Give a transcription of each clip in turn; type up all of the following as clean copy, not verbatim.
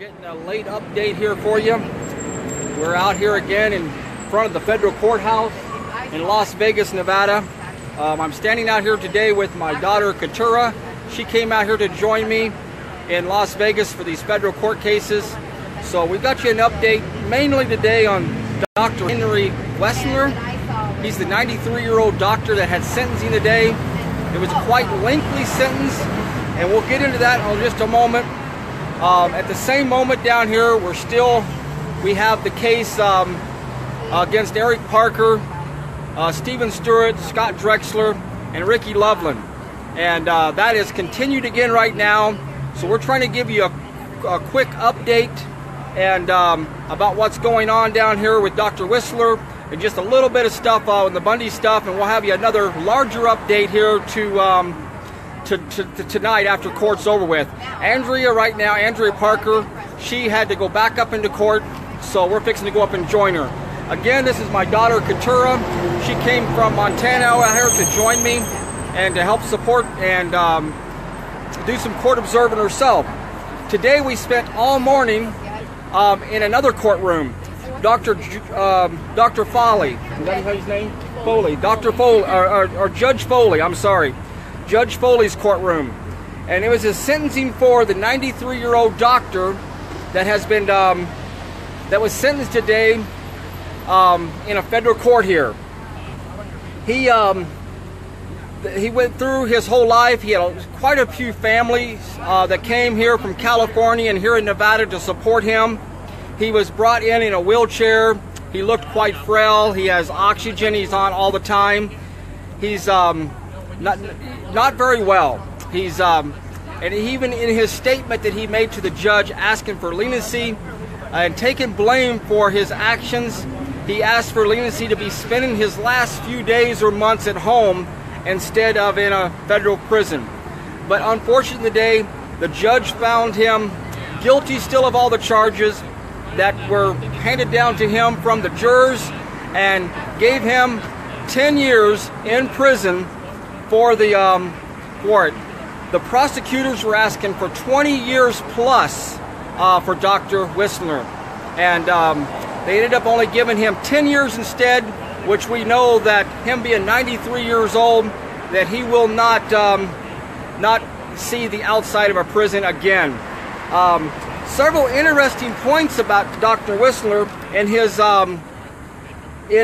Getting a late update here for you. We're out here again in front of the federal courthouse in Las Vegas, Nevada. I'm standing out here today with my daughter Keturah. She came out here to join me in Las Vegas for these federal court cases. So we've got you an update mainly today on Dr. Henri Wetselaar. He's the 93-year-old doctor that had sentencing today. It was a quite lengthy sentence, and we'll get into that in just a moment. At the same moment down here, we have the case against Eric Parker, Stephen Stewart, Scott Drexler, and Ricky Loveland. And that is continued again right now. So we're trying to give you a quick update and about what's going on down here with Dr. Wetselaar, and just a little bit of stuff on the Bundy stuff, and we'll have you another larger update here to tonight after court's over with. Andrea Parker, she had to go back up into court, so we're fixing to go up and join her. Again, this is my daughter Keturah. She came from Montana out here to join me and to help support and do some court observing herself. Today we spent all morning in another courtroom. Dr. Foley, is that his name? Foley. Dr. Foley, or Judge Foley, I'm sorry. Judge Foley's courtroom. And it was his sentencing for the 93-year-old doctor that has been, that was sentenced today in a federal court here. He went through his whole life. He had quite a few families that came here from California and here in Nevada to support him. He was brought in a wheelchair. He looked quite frail. He has oxygen. He's on all the time. He's not very well. He's and even in his statement that he made to the judge asking for leniency and taking blame for his actions, he asked for leniency to be spending his last few days or months at home instead of in a federal prison. But unfortunately today, the judge found him guilty still of all the charges that were handed down to him from the jurors and gave him 10 years in prison for it. The prosecutors were asking for 20 years plus for Dr. Wetselaar, and they ended up only giving him 10 years instead, which we know that him being 93 years old, that he will not see the outside of a prison again. Several interesting points about Dr. Wetselaar in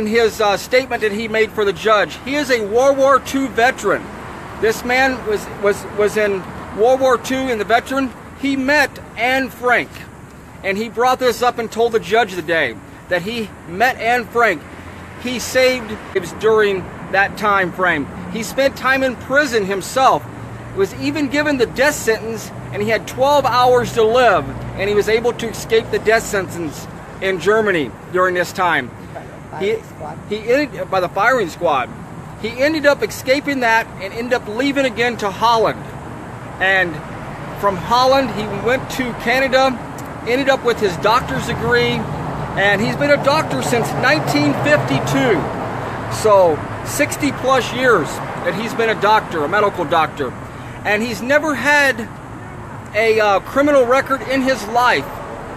his statement that he made for the judge. He is a World War II veteran. This man was in World War II, and the veteran, he met Anne Frank. And he brought this up and told the judge today that he met Anne Frank. He saved lives during that time frame. He spent time in prison himself. Was even given the death sentence, and he had 12 hours to live, and he was able to escape the death sentence in Germany during this time. He ended by the firing squad. He ended up escaping that and ended up leaving again to Holland. And from Holland, he went to Canada, ended up with his doctor's degree, and he's been a doctor since 1952. So 60 plus years that he's been a doctor, a medical doctor. And he's never had a criminal record in his life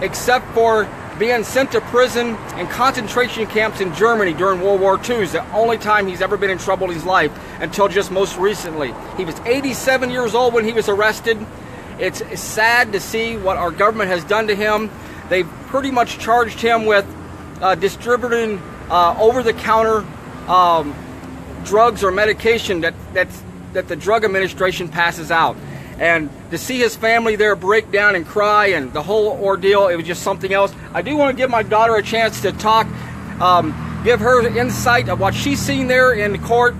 except for being sent to prison and concentration camps in Germany during World War II. It's the only time he's ever been in trouble in his life until just most recently. He was 87 years old when he was arrested. It's sad to see what our government has done to him. They've pretty much charged him with distributing over-the-counter drugs or medication that the Drug Administration passes out. And to see his family there break down and cry and the whole ordeal, it was just something else. I do want to give my daughter a chance to talk, give her insight of what she's seen there in court.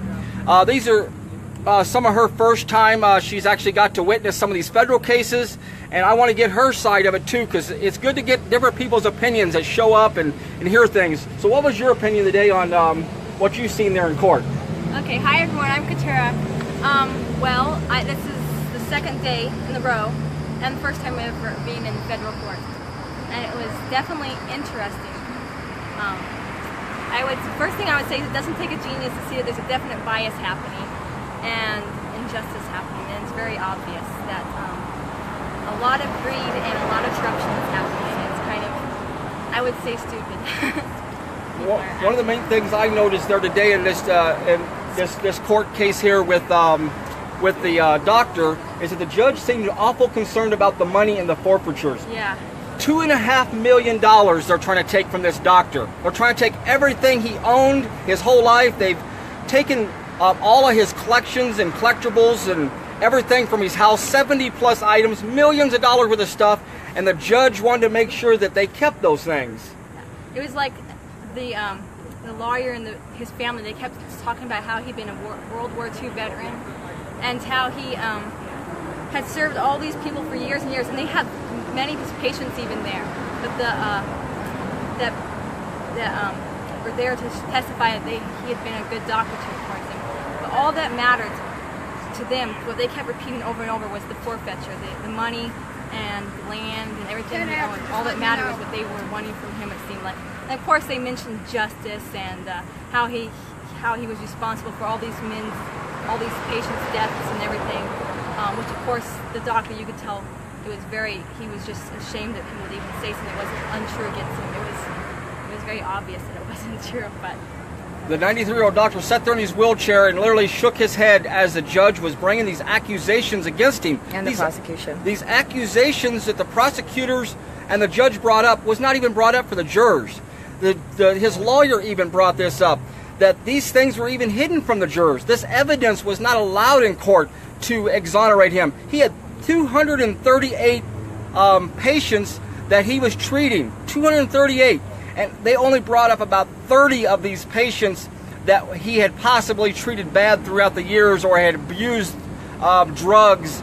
These are some of her first time she's actually got to witness some of these federal cases, and I want to get her side of it too, because it's good to get different people's opinions that show up and hear things. So what was your opinion today on what you've seen there in court? Okay, hi everyone, I'm Keturah. This is the second day in a row and the first time ever being in federal court, and it was definitely interesting. First thing I would say is it doesn't take a genius to see that there's a definite bias happening and injustice happening, and it's very obvious that a lot of greed and a lot of corruption that's happening. It's kind of, I would say, stupid. One of the main things I noticed there today in this court case here with the doctor is that the judge seemed awful concerned about the money and the forfeitures. Yeah. $2.5 million they're trying to take from this doctor. They're trying to take everything he owned his whole life. They've taken all of his collections and collectibles and everything from his house, 70 plus items, millions of dollars worth of stuff, and the judge wanted to make sure that they kept those things. It was like the lawyer and his family, they kept talking about how he'd been a World War II veteran and how he had served all these people for years and years, and they had many of his patients even there, but that were there to testify that he had been a good doctor towards them. But all that mattered to them, what they kept repeating over and over, was the forfeiture, the money and the land and everything he owned. All that mattered was what they were wanting from him, it seemed like. And of course they mentioned justice and how he was responsible for all these patients' deaths and everything, which of course the doctor, you could tell, he was just ashamed that people would even say something that wasn't untrue against him. It was very obvious that it wasn't true. But the 93-year-old doctor sat there in his wheelchair and literally shook his head as the judge was bringing these accusations against him. And the prosecution. These accusations that the prosecutors and the judge brought up was not even brought up for the jurors. His lawyer even brought this up, that these things were even hidden from the jurors. This evidence was not allowed in court to exonerate him. He had 238 patients that he was treating, 238, and they only brought up about 30 of these patients that he had possibly treated bad throughout the years or had abused drugs,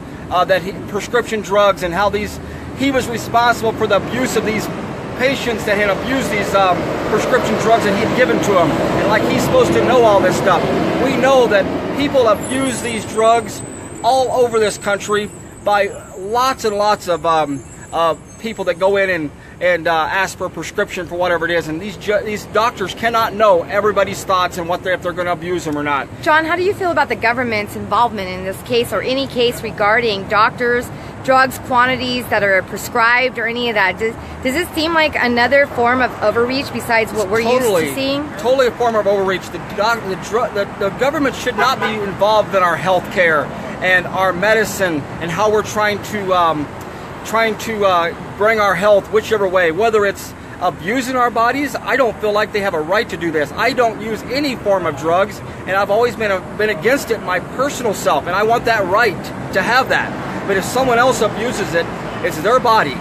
prescription drugs, and how he was responsible for the abuse of these patients that had abused these prescription drugs that he had given to them, and like he's supposed to know all this stuff. We know that people abuse these drugs all over this country by lots and lots of people that go in and ask for a prescription for whatever it is, and these doctors cannot know everybody's thoughts and if they're going to abuse them or not. John, how do you feel about the government's involvement in this case, or any case regarding doctors, drugs, quantities that are prescribed, or any of that? Does this seem like another form of overreach besides what we're used to seeing? Totally a form of overreach. The government should not be involved in our health care and our medicine and how we're trying to bring our health whichever way, whether it's abusing our bodies. I don't feel like they have a right to do this. I don't use any form of drugs, and I've always been against it my personal self, and I want that right to have that. But if someone else abuses it, it's their body.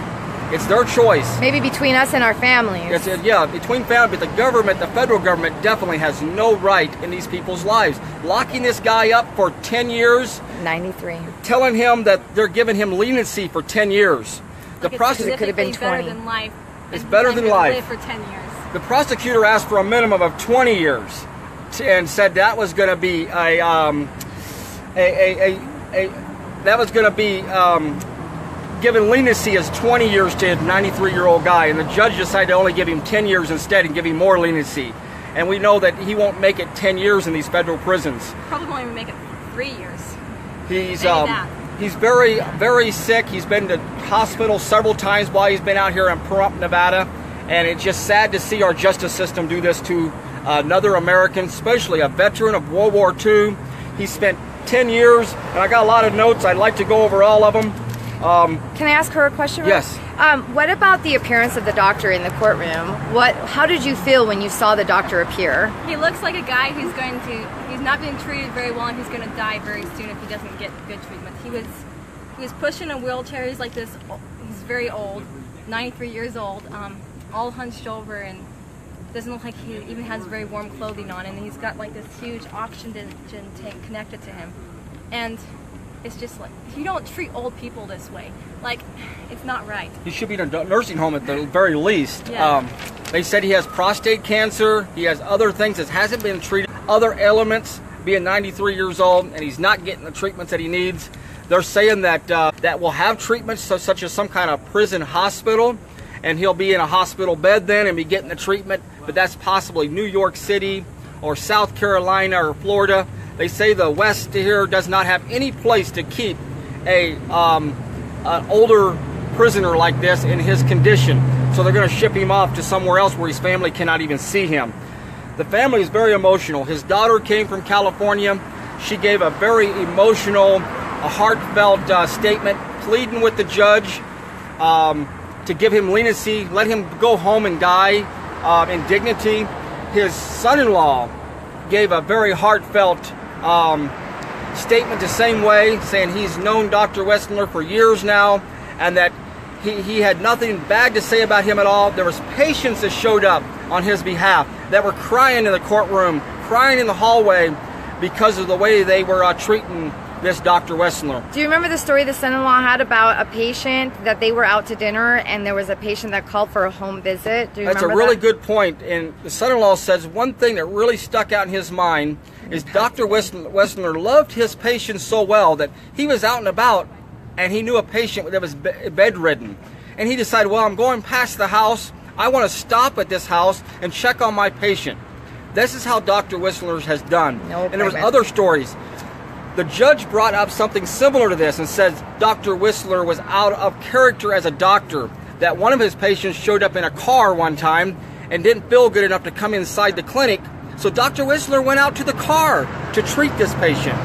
It's their choice. Maybe between us and our families. Yeah, between family, but the government, the federal government, definitely has no right in these people's lives. Locking this guy up for 10 years. 93. Telling him that they're giving him leniency for 10 years. The prosecutor could have been 20. Better than life. It's better than life. Live for 10 years. The prosecutor asked for a minimum of 20 years and said that was going to be given leniency as 20 years to a 93-year-old guy, and the judge decided to only give him 10 years instead and give him more leniency. And we know that he won't make it 10 years in these federal prisons. Probably won't even make it 3 years. He's very, very sick. He's been to hospital several times while he's been out here in Pahrump, Nevada, and it's just sad to see our justice system do this to another American, especially a veteran of World War II. He spent 10 years, and I got a lot of notes. I'd like to go over all of them. Can I ask her a question? Yes. What about the appearance of the doctor in the courtroom? How did you feel when you saw the doctor appear? He looks like a guy he's not being treated very well, and he's going to die very soon if he doesn't get good treatment. He was pushing a wheelchair. He's like this. He's very old, 93 years old, all hunched over, and doesn't look like he even has very warm clothing on. And he's got like this huge oxygen tank connected to him, and it's just like, you don't treat old people this way. Like, it's not right. He should be in a nursing home at the very least. Yeah. They said he has prostate cancer. He has other things that hasn't been treated. Other elements, being 93 years old, and he's not getting the treatments that he needs. They're saying that that will have treatments such as some kind of prison hospital, and he'll be in a hospital bed then and be getting the treatment. But that's possibly New York City or South Carolina or Florida. They say the West here does not have any place to keep an older prisoner like this in his condition. So they're going to ship him off to somewhere else where his family cannot even see him. The family is very emotional. His daughter came from California. She gave a very emotional, a heartfelt statement, pleading with the judge to give him leniency, let him go home and die in dignity. His son-in-law gave a very heartfelt statement the same way, saying he's known Dr. Wetselaar for years now, and that he had nothing bad to say about him at all. There was patients that showed up on his behalf that were crying in the courtroom, crying in the hallway because of the way they were treating this Dr. Wetselaar. Do you remember the story the son-in-law had about a patient that they were out to dinner and there was a patient that called for a home visit? Do you That's remember a really that? good point. And the son-in-law says one thing that really stuck out in his mind is Dr. Wetselaar loved his patients so well that he was out and about and he knew a patient that was bedridden. And he decided, well, I'm going past the house. I want to stop at this house and check on my patient. This is how Dr. Wetselaar has done. And there was other stories. The judge brought up something similar to this and said Dr. Wetselaar was out of character as a doctor, that one of his patients showed up in a car one time and didn't feel good enough to come inside the clinic, so Dr. Wetselaar went out to the car to treat this patient.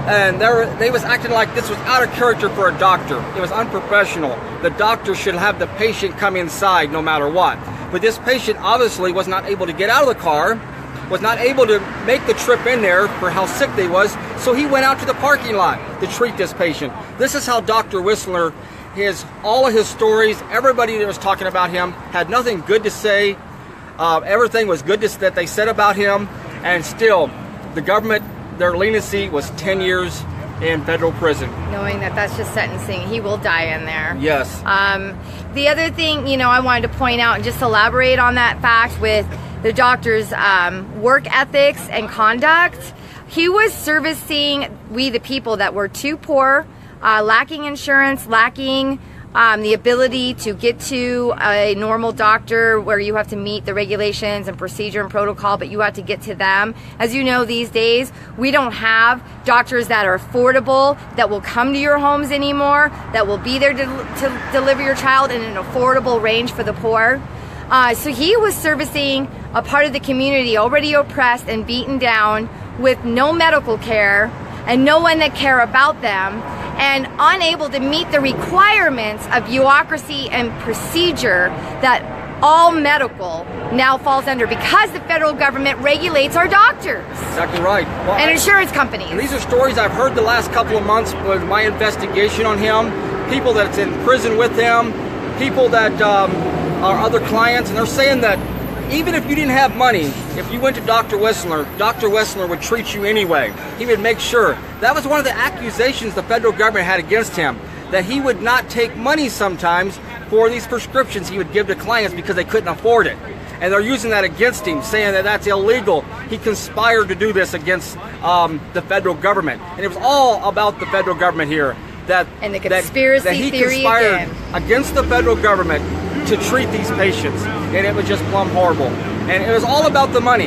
And they was acting like this was out of character for a doctor. It was unprofessional. The doctor should have the patient come inside no matter what. But this patient obviously was not able to get out of the car, was not able to make the trip in there for how sick they was, so he went out to the parking lot to treat this patient. This is how Dr. Wetselaar, all of his stories, everybody that was talking about him had nothing good to say. Everything was good that they said about him, and still the government, their leniency was 10 years in federal prison. Knowing that that's just sentencing, he will die in there. Yes. The other thing, I wanted to point out and just elaborate on that fact with the doctor's work ethics and conduct. He was servicing we the people that were too poor, lacking insurance, lacking the ability to get to a normal doctor where you have to meet the regulations and procedure and protocol, but you have to get to them. As you know, these days, we don't have doctors that are affordable, that will come to your homes anymore, that will be there to deliver your child in an affordable range for the poor. So he was servicing a part of the community already oppressed and beaten down with no medical care and no one that care about them, and unable to meet the requirements of bureaucracy and procedure that all medical now falls under because the federal government regulates our doctors. Exactly right. Well, and insurance companies. And these are stories I've heard the last couple of months with my investigation on him, people that's in prison with him, people that are other clients, and they're saying that even if you didn't have money, if you went to Dr. Wetselaar would treat you anyway. He would make sure. That was one of the accusations the federal government had against him, that he would not take money sometimes for these prescriptions he would give to clients because they couldn't afford it. And they're using that against him, saying that that's illegal. He conspired to do this against the federal government. And it was all about the federal government here. And the conspiracy that he theory conspired again against the federal government to treat these patients, and it was just plumb horrible. And it was all about the money.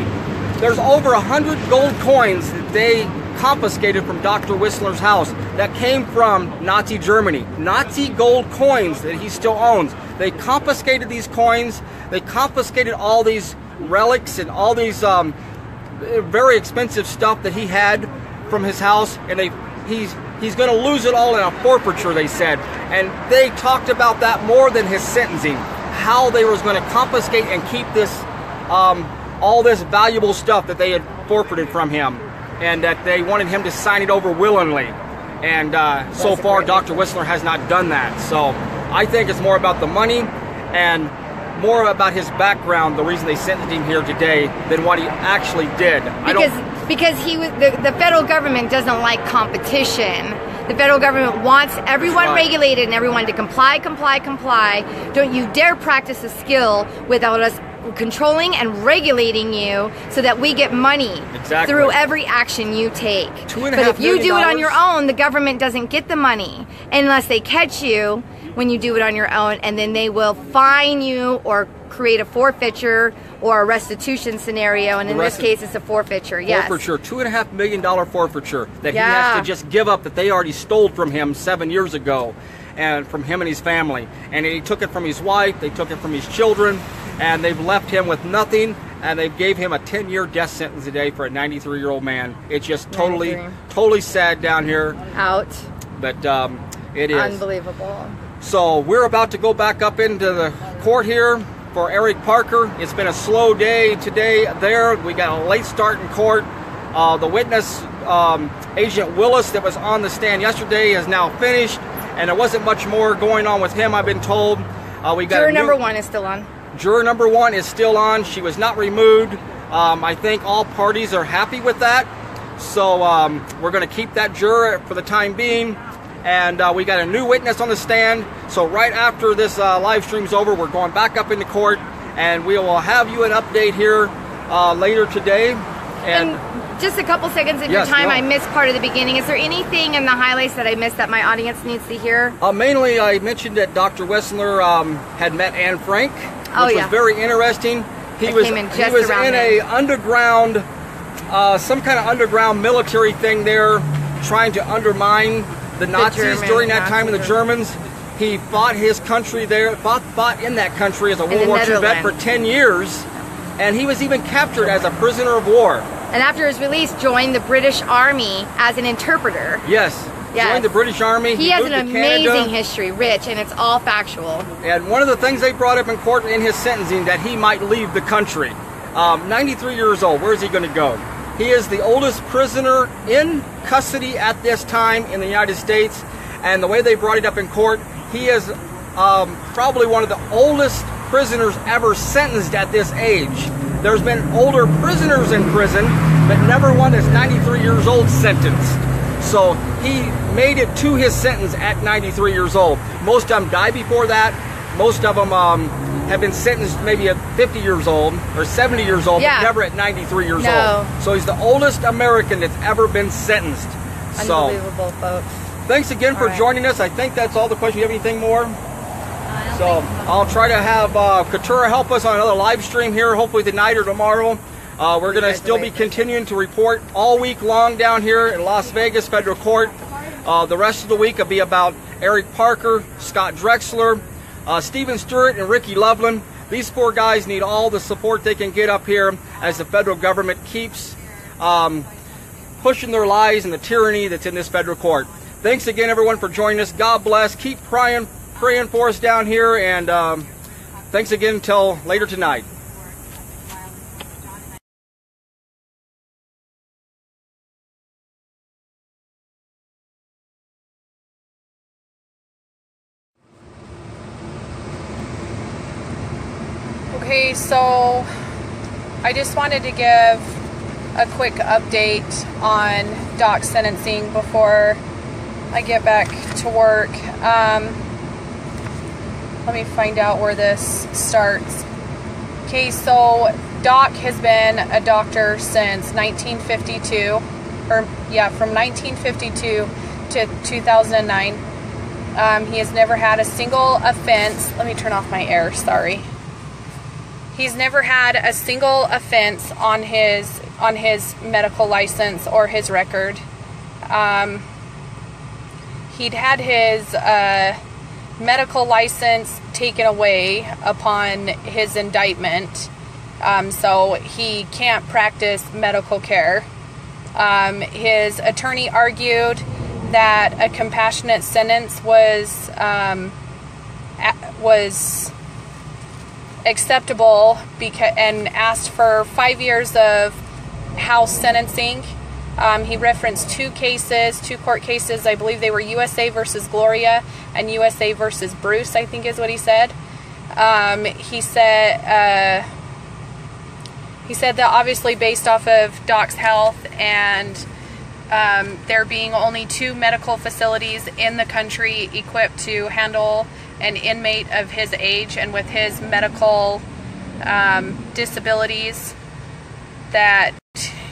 There's over 100 gold coins that they confiscated from Dr. Wetselaar's house that came from Nazi Germany. Nazi gold coins that he still owns. They confiscated these coins. They confiscated all these relics and all these very expensive stuff that he had from his house, and he's going to lose it all in a forfeiture, they said. And they talked about that more than his sentencing, how they was going to confiscate and keep this, all this valuable stuff that they had forfeited from him, and that they wanted him to sign it over willingly. And so far, Dr. Wetselaar has not done that. So I think it's more about the money and more about his background, the reason they sentenced him here today, than what he actually did. Because he was the federal government doesn't like competition. The federal government wants everyone regulated and everyone to comply. Don't you dare practice a skill without us controlling and regulating you so that we get money through every action you take. But if you do it on your own, the government doesn't get the money unless they catch you when you do it on your own, and then they will fine you or create a forfeiture or a restitution scenario, and in this case it's a forfeiture. Yes. Forfeiture, $2.5 million forfeiture that he has to just give up, that they already stole from him 7 years ago, and from him and his family. And he took it from his wife, they took it from his children, and they've left him with nothing, and they gave him a 10-year death sentence today for a 93-year-old man. It's just totally sad down here. Out. But it is. Unbelievable. So we're about to go back up into the court here for Eric Parker. It's been a slow day today there. We got a late start in court. The witness, Agent Willis, that was on the stand yesterday is now finished, and there wasn't much more going on with him, I've been told. We got Juror number 1 is still on. Juror number 1 is still on. She was not removed. I think all parties are happy with that. So we're going to keep that juror for the time being. And we got a new witness on the stand. So right after this live stream's over, we're going back up into court, and we will have you an update here later today. And just a couple seconds of your time, I missed part of the beginning. Is there anything in the highlights that I missed that my audience needs to hear? Mainly, I mentioned that Dr. Wetselaar had met Anne Frank, which was very interesting. He was in a underground, some kind of underground military thing there, trying to undermine the Nazis during that time, and the Germans. He fought his country there, fought in that country as a World War II vet for 10 years, and he was even captured as a prisoner of war. And after his release, joined the British Army as an interpreter. Yes. Joined the British Army. He has an amazing history, rich, and it's all factual. And one of the things they brought up in court in his sentencing, that he might leave the country. 93 years old, where is he going to go? He is the oldest prisoner in custody at this time in the United States, and the way they brought it up in court, he is probably one of the oldest prisoners ever sentenced at this age. There's been older prisoners in prison, but never one that's 93 years old sentenced. So he made it to his sentence at 93 years old. Most of them died before that. Most of them have been sentenced maybe at 50 years old or 70 years old, but never at 93 years old. So he's the oldest American that's ever been sentenced. Unbelievable, folks. Thanks again for joining us. I think that's all the questions. You have anything more? So I'll try to have Katura help us on another live stream here, hopefully tonight or tomorrow. We're going to still be continuing to report all week long down here in Las Vegas Federal Court. The rest of the week will be about Eric Parker, Scott Drexler, Stephen Stewart, and Ricky Loveland. These 4 guys need all the support they can get up here as the federal government keeps pushing their lies and the tyranny that's in this federal court. Thanks again, everyone, for joining us. God bless. Keep praying for us down here, and thanks again until later tonight. Okay, so I just wanted to give a quick update on Doc's sentencing before I get back to work. Let me find out where this starts. Okay, so Doc has been a doctor since 1952, from 1952 to 2009. He has never had a single offense. Let me turn off my air, sorry. He's never had a single offense on his medical license or his record. He'd had his medical license taken away upon his indictment, so he can't practice medical care. His attorney argued that a compassionate sentence was acceptable and asked for 5 years of house sentencing. He referenced 2 court cases. I believe they were USA versus Gloria and USA versus Bruce, I think is what he said. He said that obviously based off of Doc's health and there being only 2 medical facilities in the country equipped to handle an inmate of his age and with his medical disabilities, that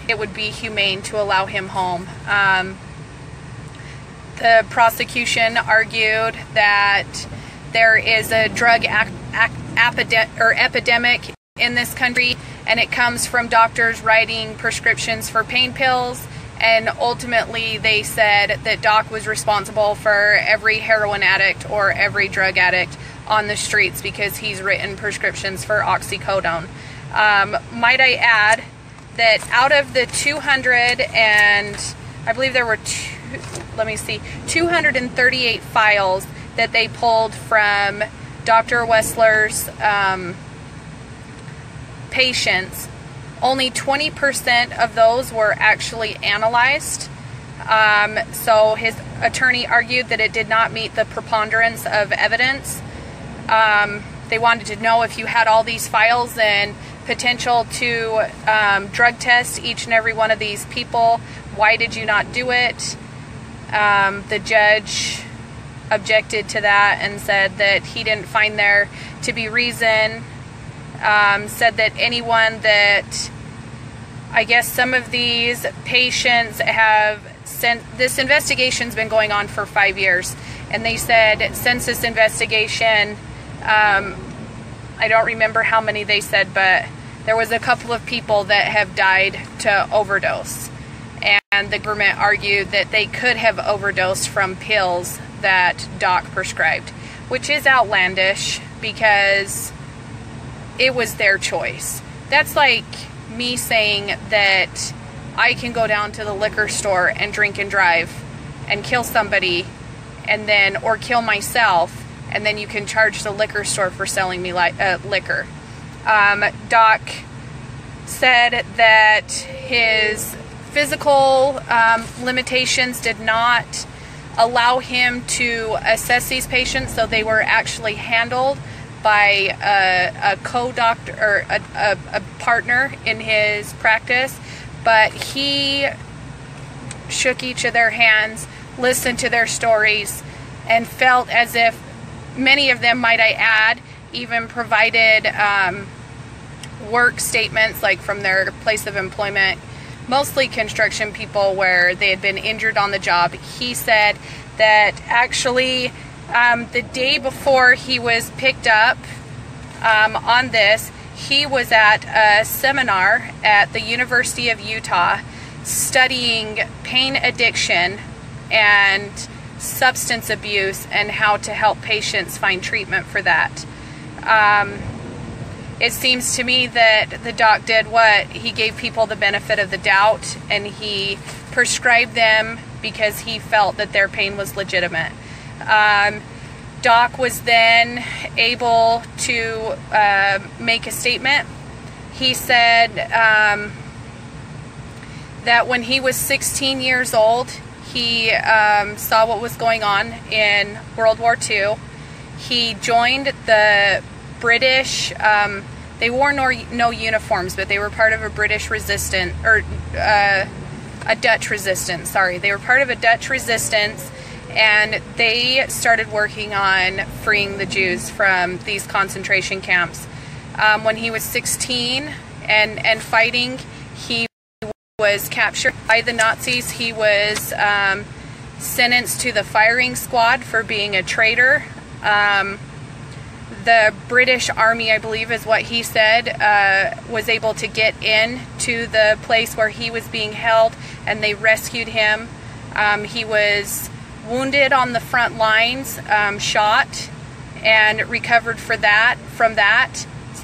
it would be humane to allow him home. The prosecution argued that there is a drug epidemic in this country, and it comes from doctors writing prescriptions for pain pills. And ultimately they said that Doc was responsible for every heroin addict or every drug addict on the streets because he's written prescriptions for oxycodone. Might I add that out of the 200 and I believe there were 238 files that they pulled from Dr. Wetselaar's patients, only 20% of those were actually analyzed. So his attorney argued that it did not meet the preponderance of evidence. They wanted to know if you had all these files and potential to drug test each and every one of these people, why did you not do it? The judge objected to that and said that he didn't find there to be reason. Said that anyone that, I guess some of these patients have, this investigation's been going on for 5 years, and they said since this investigation, I don't remember how many they said, but there was a couple of people that have died to overdose, and the government argued that they could have overdosed from pills that Doc prescribed, which is outlandish because it was their choice. That's like me saying that I can go down to the liquor store and drink and drive and kill somebody and then, or kill myself, and then you can charge the liquor store for selling me liquor. Doc said that his physical limitations did not allow him to assess these patients, so they were actually handled by a co-doctor or a partner in his practice, but he shook each of their hands, listened to their stories, and felt as if many of them, might I add, even provided work statements like from their place of employment, mostly construction people where they had been injured on the job. He said that actually the day before he was picked up on this, he was at a seminar at the University of Utah studying pain addiction and substance abuse and how to help patients find treatment for that. It seems to me that the doc did what? He gave people the benefit of the doubt, and he prescribed them because he felt that their pain was legitimate. Doc was then able to make a statement. He said that when he was 16 years old, he saw what was going on in World War II. He joined the British, they wore no uniforms, but they were part of a British resistance, or a Dutch resistance, sorry. They were part of a Dutch resistance, and they started working on freeing the Jews from these concentration camps. When he was 16 and fighting, he was captured by the Nazis. He was sentenced to the firing squad for being a traitor. The British Army, I believe is what he said, was able to get in to the place where he was being held, and they rescued him. He was wounded on the front lines, shot, and recovered from that.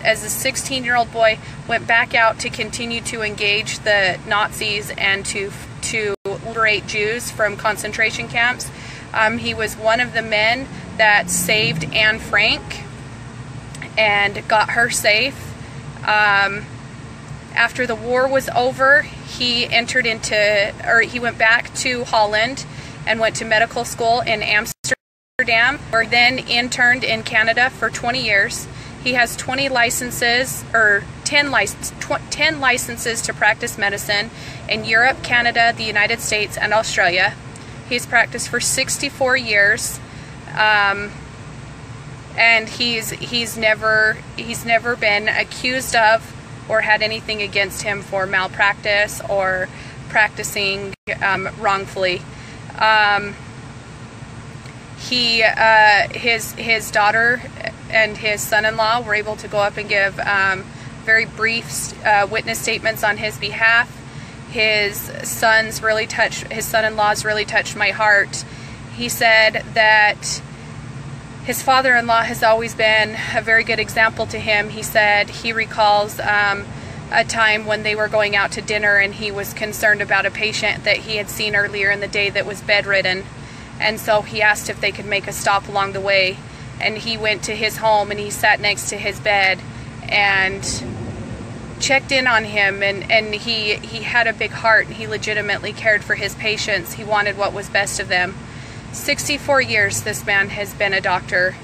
As a 16-year-old boy, went back out to continue to engage the Nazis and to liberate Jews from concentration camps. He was one of the men that saved Anne Frank and got her safe. After the war was over, he went back to Holland and went to medical school in Amsterdam, or then interned in Canada for 20 years. He has 10 licenses to practice medicine in Europe, Canada, the United States, and Australia. He's practiced for 64 years, and he's never been accused of or had anything against him for malpractice or practicing wrongfully. His daughter and his son-in-law were able to go up and give very brief witness statements on his behalf. His son-in-law's really touched my heart. He said that his father-in-law has always been a very good example to him. He said he recalls a time when they were going out to dinner and he was concerned about a patient that he had seen earlier in the day that was bedridden, and so he asked if they could make a stop along the way, and he went to his home and he sat next to his bed and checked in on him, and he had a big heart. He legitimately cared for his patients. He wanted what was best of them. 64 years this man has been a doctor,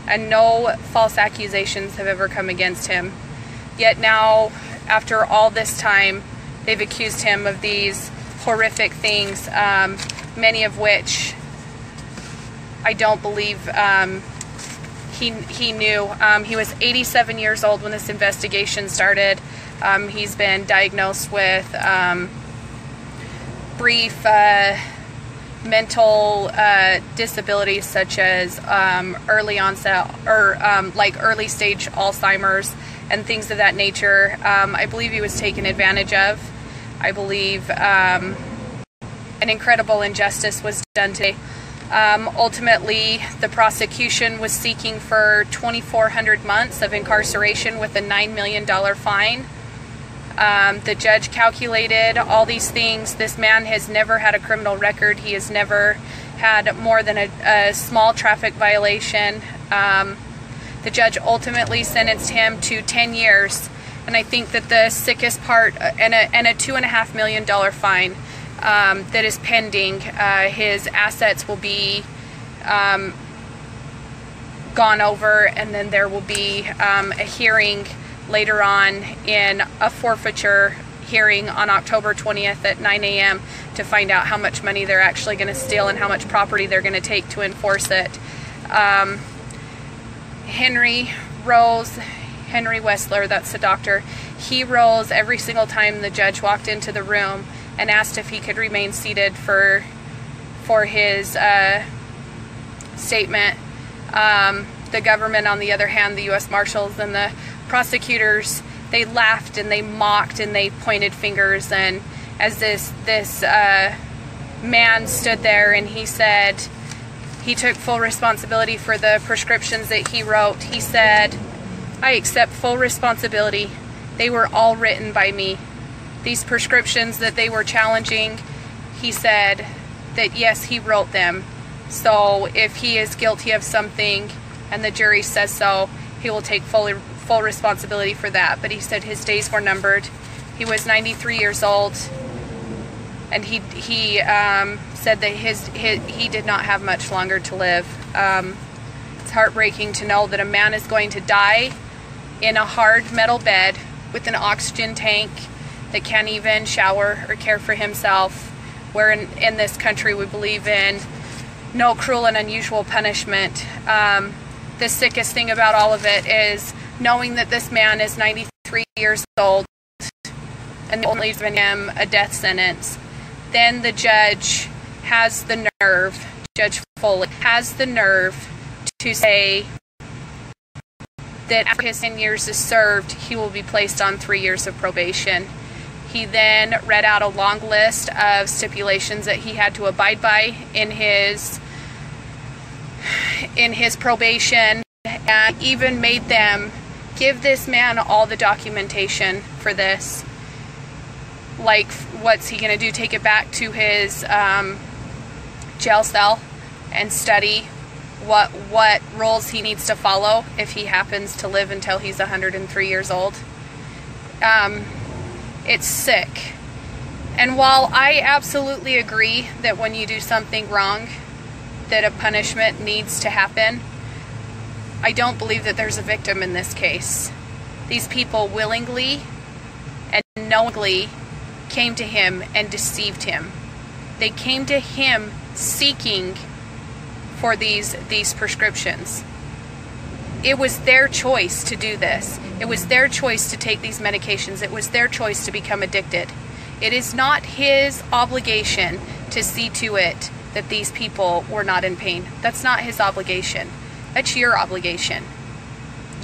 and no false accusations have ever come against him. Yet now, after all this time, they've accused him of these horrific things, many of which I don't believe he knew. He was 87 years old when this investigation started. He's been diagnosed with brief mental disabilities such as early onset or like early stage Alzheimer's and things of that nature. I believe he was taken advantage of. I believe an incredible injustice was done today. Ultimately, the prosecution was seeking for 2,400 months of incarceration with a $9 million fine. The judge calculated all these things. This man has never had a criminal record. He has never had more than a small traffic violation. The judge ultimately sentenced him to 10 years. And I think that the sickest part, and a $2.5 million fine that is pending. His assets will be gone over, and then there will be a hearing later on in a forfeiture hearing on October 20th at 9 a.m. to find out how much money they're actually going to steal and how much property they're going to take to enforce it. Henri Wetselaar, that's the doctor, he rose every single time the judge walked into the room and asked if he could remain seated for his statement. The government, on the other hand, the U.S. Marshals and the prosecutors, they laughed and they mocked and they pointed fingers. And as this man stood there and he said he took full responsibility for the prescriptions that he wrote, he said, "I accept full responsibility. They were all written by me. These prescriptions that they were challenging," he said that yes, he wrote them. So if he is guilty of something and the jury says so, he will take full responsibility for that. But he said his days were numbered. He was 93 years old, and he said that he did not have much longer to live. It's heartbreaking to know that a man is going to die in a hard metal bed with an oxygen tank, that can't even shower or care for himself, where in this country we believe in no cruel and unusual punishment. The sickest thing about all of it is knowing that this man is 93 years old and only given him a death sentence. Then the judge has the nerve, Judge Foley has the nerve to say that after his 10 years is served, he will be placed on 3 years of probation. He then read out a long list of stipulations that he had to abide by in his probation, and even made them give this man all the documentation for this. Like, what's he going to do? Take it back to his jail cell and study what rules he needs to follow if he happens to live until he's 103 years old. It's sick. And while I absolutely agree that when you do something wrong, that a punishment needs to happen, I don't believe that there's a victim in this case. These people willingly and knowingly came to him and deceived him. They came to him seeking for these prescriptions. It was their choice to do this. It was their choice to take these medications. It was their choice to become addicted. It is not his obligation to see to it that these people were not in pain. That's not his obligation. That's your obligation.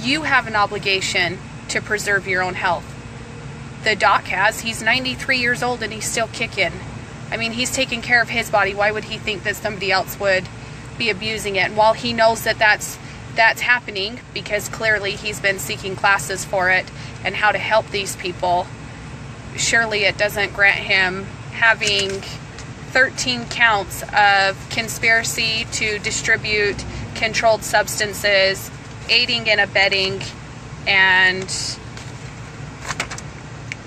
You have an obligation to preserve your own health. The doc has. He's 93 years old and he's still kicking. I mean, he's taking care of his body. Why would he think that somebody else would be abusing it? And while he knows that that's happening, because clearly he's been seeking classes for it and how to help these people, surely it doesn't grant him having 13 counts of conspiracy to distribute controlled substances, aiding and abetting, and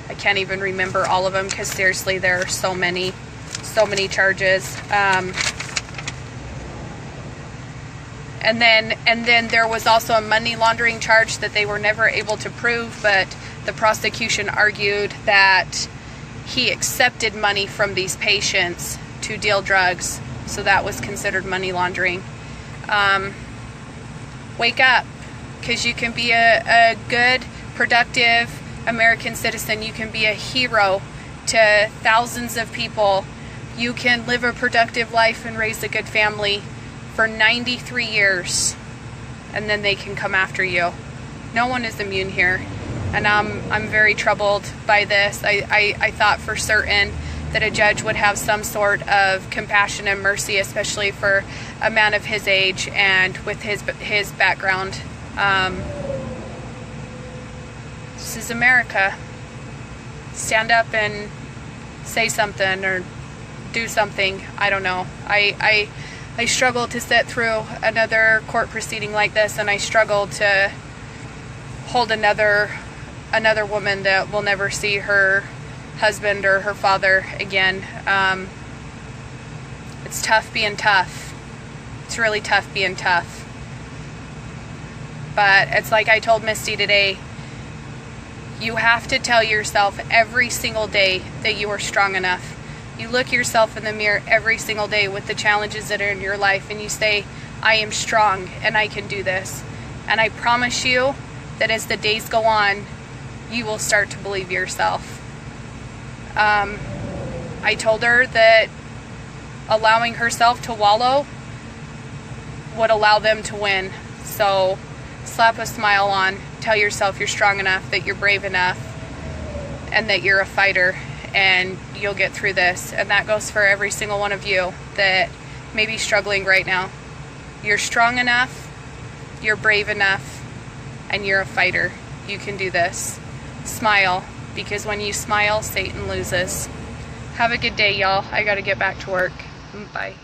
I can't even remember all of them because seriously there are so many charges. And then there was also a money laundering charge that they were never able to prove, but the prosecution argued that he accepted money from these patients to deal drugs, so that was considered money laundering. Wake up, because you can be a good, productive American citizen. You can be a hero to thousands of people. You can live a productive life and raise a good family for 93 years, and then they can come after you. No one is immune here, and I'm very troubled by this. I thought for certain that a judge would have some sort of compassion and mercy, especially for a man of his age and with his background. This is America. Stand up and say something or do something. I don't know. I struggle to sit through another court proceeding like this, and I struggle to hold another woman that will never see her husband or her father again. It's tough being tough. It's really tough being tough. But it's like I told Misty today, you have to tell yourself every single day that you are strong enough. You look yourself in the mirror every single day with the challenges that are in your life, and you say, I am strong and I can do this. And I promise you that as the days go on, you will start to believe yourself. I told her that allowing herself to wallow would allow them to win. So slap a smile on, tell yourself you're strong enough, that you're brave enough, and that you're a fighter, and you'll get through this. And that goes for every single one of you that may be struggling right now. You're strong enough, you're brave enough, and you're a fighter. You can do this. Smile, because when you smile, Satan loses. Have a good day, y'all. I gotta get back to work. Bye.